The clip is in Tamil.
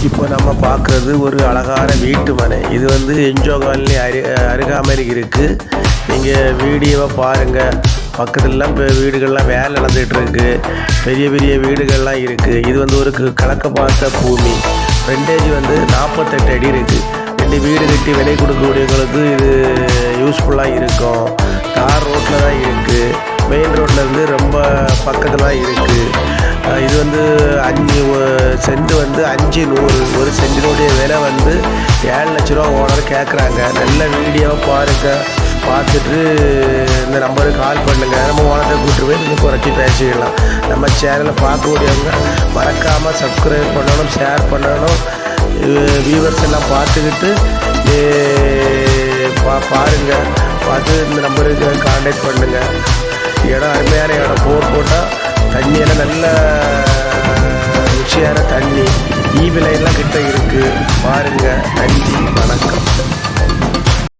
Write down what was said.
இப்போ நம்ம பார்க்குறது ஒரு அழகான வீட்டு மனை. இது வந்து என்ஜோ காலனி அருகாமையில் இருக்குது. நீங்கள் வீடியோவை பாருங்கள். பக்கத்துலலாம் இப்போ வீடுகள்லாம் வேலை நடந்துகிட்ருக்கு. பெரிய பெரிய வீடுகள்லாம் இருக்குது. இது வந்து ஒரு கிழக்க பார்த்த பூமி. ஃப்ரண்டேஜ் வந்து 48 அடி இருக்குது. 2 வீடு கட்டி விலை கொடுக்கக்கூடியவங்களுக்கு இது யூஸ்ஃபுல்லாக இருக்கும். தார் ரோட்டில் தான் இருக்குது. மெயின் ரோட்லேருந்து ரொம்ப பக்கத்தில் தான் இருக்குது. இது வந்து 5 சென்ட் வந்து 500. ஒரு சென்டினுடைய விலை வந்து 7 லட்ச ரூபா ஓனர் கேட்குறாங்க. நல்ல வீடியோவை பாருங்கள். பார்த்துட்டு இந்த நம்பருக்கு கால் பண்ணுங்கள். நம்ம ஓனரை கூப்பிட்டு போய் கொஞ்சம் குறைச்சி பேசிக்கலாம். நம்ம சேனலை பார்க்கக்கூடியவங்க மறக்காமல் சப்ஸ்கிரைப் பண்ணணும், ஷேர் பண்ணணும். வியூவர்ஸ் எல்லாம் பார்த்துக்கிட்டு பாருங்கள். பார்த்து இந்த நம்பருக்கு கான்டாக்ட் பண்ணுங்கள். இடம் அருமையான இடம். போர் போட்டால் தண்ணியெல்லாம் நல்ல ருசியான தண்ணி. ஈவி லைன்லாம் கிட்ட இருக்குது. பாருங்கள். நன்றி.